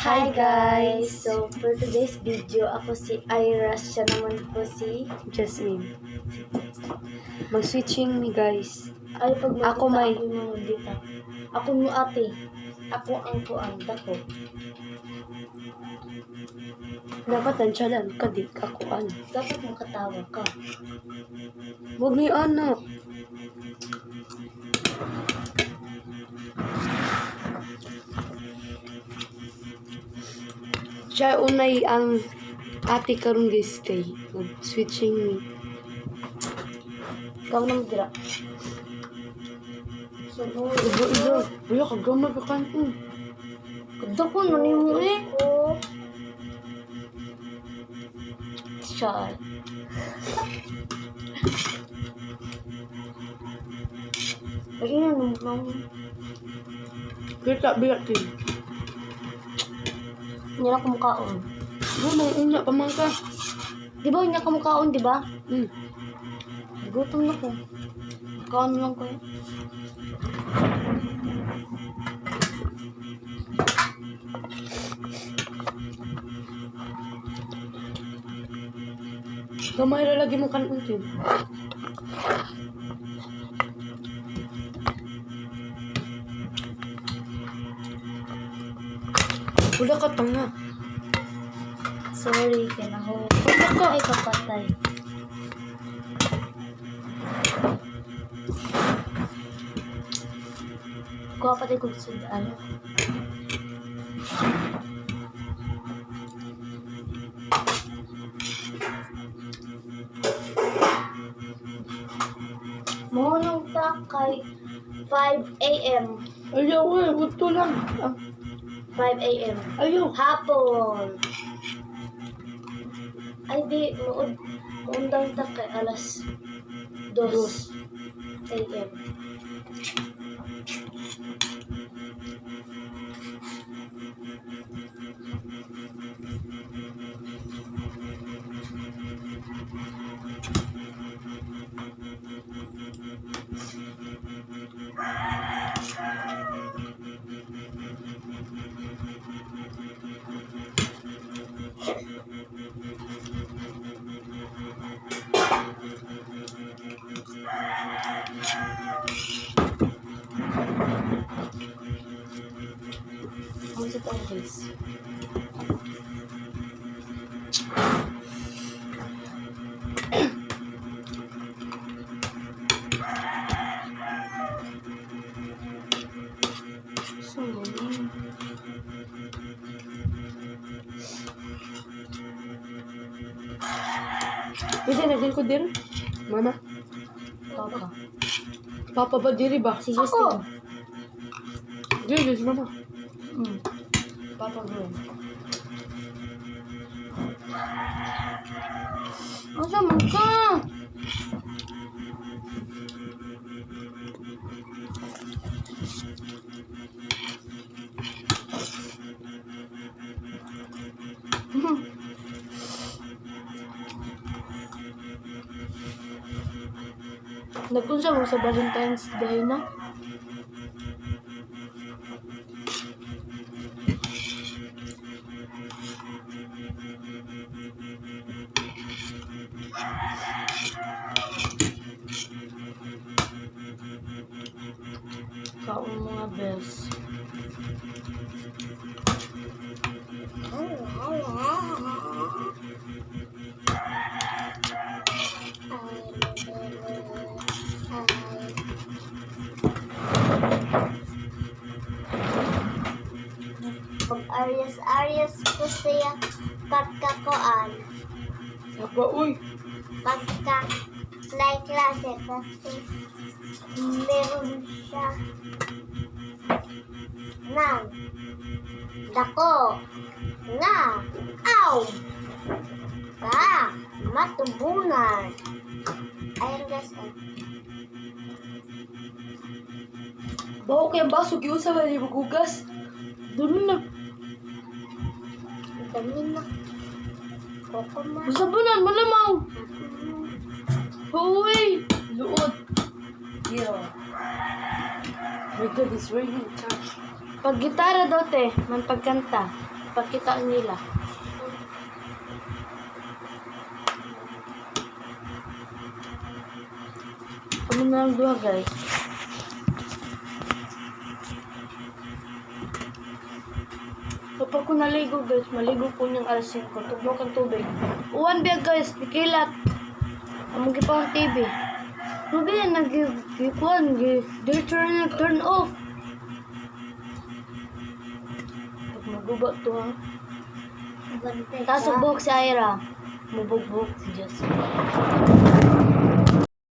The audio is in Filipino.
Hi guys! So for today's video, ako si Ira, siya naman po si Jasmine. Mag-switching mi guys. ay pag Ako may- ako yung dita. Ako mo ate. Ako ang kuanda ko. Dapat tansyalan ka di ako ano. Dapat makatawa ka. Huwag ni ano. Siya unay ang ate karon guys kay mag-switching mi. Ikaw na dira. So, Wala ka gamay pa kanto. kada ko na mo eh. Siya. Ay, ano nung Kita biyak din. hindi na kumukaon. Ano unya pa man ka? Di ba hindi na kumukaon, di ba? Hmm. Gutom na ko. Kaon lang ko eh. Gamay ra lagi mo kanon din. Wala ka tanga. Sorry, kinaho. Wala ka. Ay, kapatay. Kuha pa tayo kung ano. Mohonong ta kay 5 a.m. Ayaw eh, gusto lang. 5 a.m. Ayaw. Hapon. Ay di, muundang ta kay alas 2 a.m. Ano sa tayo guys? So, Bisa naging ko diri? Mama? Papa. Papa ba diri ba? Si Justin. Diri, mama. Papa bro. Asa man ka? Nagpunsa mo sa Valentine's Day na? Kaong mga bells. Pag Arias ko siya pagkakoan. Sapa, uy. Pagka fly klase kasi meron siya ng dako nga aw ka matubunan. Ayun guys, Baho kayang baso, giusa ba di magugas? Doon na. dami na. Koko ma. Sabunan, malamaw. Uy. Luod. Yeah. My God, it's raining. Pag gitara daw te, man pagkanta. Pakita nila. Ano na lang duha guys. Kapag ko naligo guys, maligo po niyang alas 5. Tublok ang tubig. Uwan biya guys, pikilat. Among gipang TV. Rubi yan, nag-ikuan, turn off. Pag maguba to ha. Bantay Tapos ka. buhok si Ira. Mubugbog si Jess.